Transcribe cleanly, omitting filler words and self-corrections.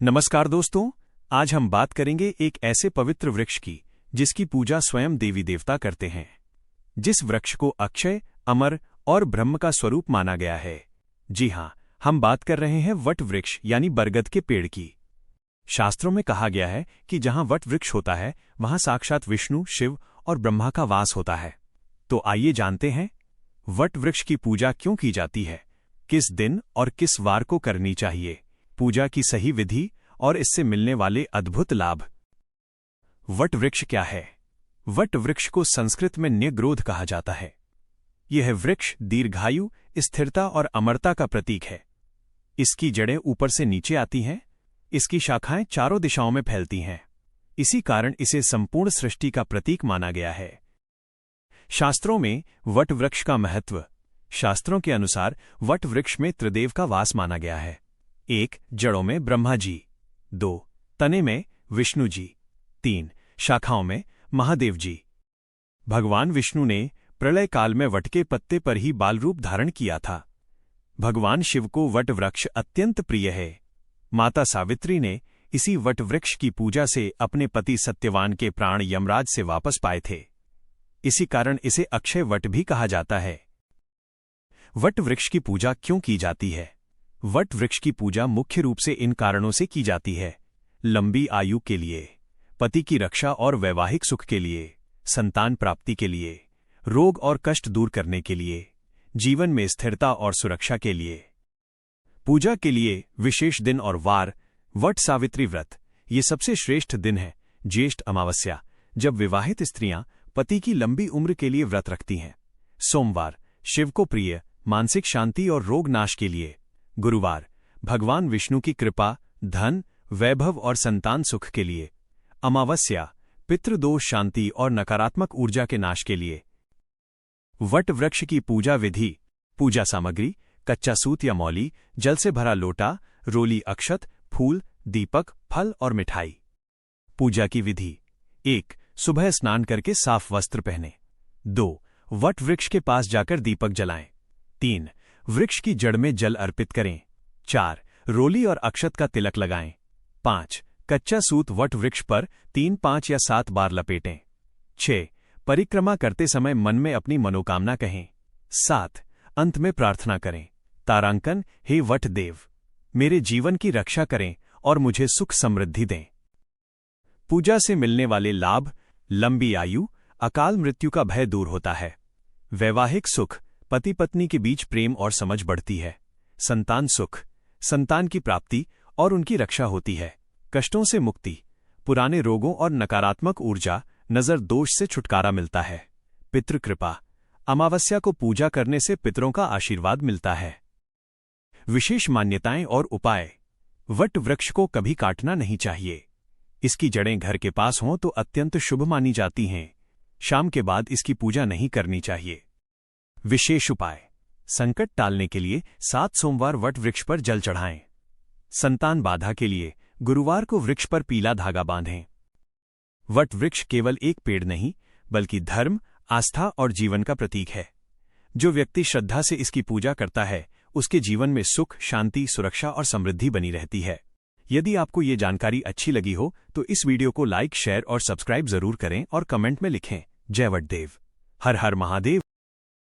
नमस्कार दोस्तों, आज हम बात करेंगे एक ऐसे पवित्र वृक्ष की जिसकी पूजा स्वयं देवी देवता करते हैं। जिस वृक्ष को अक्षय, अमर और ब्रह्म का स्वरूप माना गया है। जी हाँ, हम बात कर रहे हैं वट वृक्ष यानी बरगद के पेड़ की। शास्त्रों में कहा गया है कि जहां वट वृक्ष होता है वहां साक्षात विष्णु, शिव और ब्रह्मा का वास होता है। तो आइए जानते हैं वट वृक्ष की पूजा क्यों की जाती है, किस दिन और किस वार को करनी चाहिए, पूजा की सही विधि और इससे मिलने वाले अद्भुत लाभ। वट वृक्ष क्या है? वट वृक्ष को संस्कृत में न्यग्रोध कहा जाता है। यह वृक्ष दीर्घायु, स्थिरता और अमरता का प्रतीक है। इसकी जड़ें ऊपर से नीचे आती हैं, इसकी शाखाएं चारों दिशाओं में फैलती हैं। इसी कारण इसे संपूर्ण सृष्टि का प्रतीक माना गया है। शास्त्रों में वट वृक्ष का महत्व। शास्त्रों के अनुसार वट वृक्ष में त्रिदेव का वास माना गया है। 1. जड़ों में ब्रह्मा जी, 2. तने में विष्णु जी, 3. शाखाओं में महादेव जी। भगवान विष्णु ने प्रलय काल में वट के पत्ते पर ही बाल रूप धारण किया था। भगवान शिव को वट वृक्ष अत्यंत प्रिय है। माता सावित्री ने इसी वट वृक्ष की पूजा से अपने पति सत्यवान के प्राण यमराज से वापस पाए थे। इसी कारण इसे अक्षय वट भी कहा जाता है। वट वृक्ष की पूजा क्यों की जाती है? वट वृक्ष की पूजा मुख्य रूप से इन कारणों से की जाती है। लंबी आयु के लिए, पति की रक्षा और वैवाहिक सुख के लिए, संतान प्राप्ति के लिए, रोग और कष्ट दूर करने के लिए, जीवन में स्थिरता और सुरक्षा के लिए। पूजा के लिए विशेष दिन और वार। वट सावित्री व्रत, ये सबसे श्रेष्ठ दिन है। ज्येष्ठ अमावस्या, जब विवाहित स्त्रियां पति की लंबी उम्र के लिए व्रत रखती हैं। सोमवार, शिव को प्रिय, मानसिक शांति और रोग नाश के लिए। गुरुवार, भगवान विष्णु की कृपा, धन, वैभव और संतान सुख के लिए। अमावस्या, पितृदोष शांति और नकारात्मक ऊर्जा के नाश के लिए। वट वृक्ष की पूजा विधि। पूजा सामग्री: कच्चा सूत या मौली, जल से भरा लोटा, रोली अक्षत, फूल, दीपक, फल और मिठाई। पूजा की विधि: 1. सुबह स्नान करके साफ वस्त्र पहने। 2. वट वृक्ष के पास जाकर दीपक जलाएं। 3. वृक्ष की जड़ में जल अर्पित करें। 4. रोली और अक्षत का तिलक लगाएं। 5. कच्चा सूत वट वृक्ष पर 3, 5 या 7 बार लपेटें। 6. परिक्रमा करते समय मन में अपनी मनोकामना कहें। 7. अंत में प्रार्थना करें। तारांकन: हे वट देव, मेरे जीवन की रक्षा करें और मुझे सुख समृद्धि दें। पूजा से मिलने वाले लाभ: लंबी आयु, अकाल मृत्यु का भय दूर होता है। वैवाहिक सुख, पति पत्नी के बीच प्रेम और समझ बढ़ती है। संतान सुख, संतान की प्राप्ति और उनकी रक्षा होती है। कष्टों से मुक्ति, पुराने रोगों और नकारात्मक ऊर्जा, नजर दोष से छुटकारा मिलता है। पितृ कृपा, अमावस्या को पूजा करने से पितरों का आशीर्वाद मिलता है। विशेष मान्यताएं और उपाय। वट वृक्ष को कभी काटना नहीं चाहिए। इसकी जड़ें घर के पास हों तो अत्यंत शुभ मानी जाती हैं। शाम के बाद इसकी पूजा नहीं करनी चाहिए। विशेष उपाय: संकट टालने के लिए 7 सोमवार वट वृक्ष पर जल चढ़ाएं। संतान बाधा के लिए गुरुवार को वृक्ष पर पीला धागा बांधें। वट वृक्ष केवल एक पेड़ नहीं, बल्कि धर्म, आस्था और जीवन का प्रतीक है। जो व्यक्ति श्रद्धा से इसकी पूजा करता है, उसके जीवन में सुख, शांति, सुरक्षा और समृद्धि बनी रहती है। यदि आपको ये जानकारी अच्छी लगी हो तो इस वीडियो को लाइक, शेयर और सब्सक्राइब जरूर करें और कमेंट में लिखें, जय what they've. Her her Mahadev.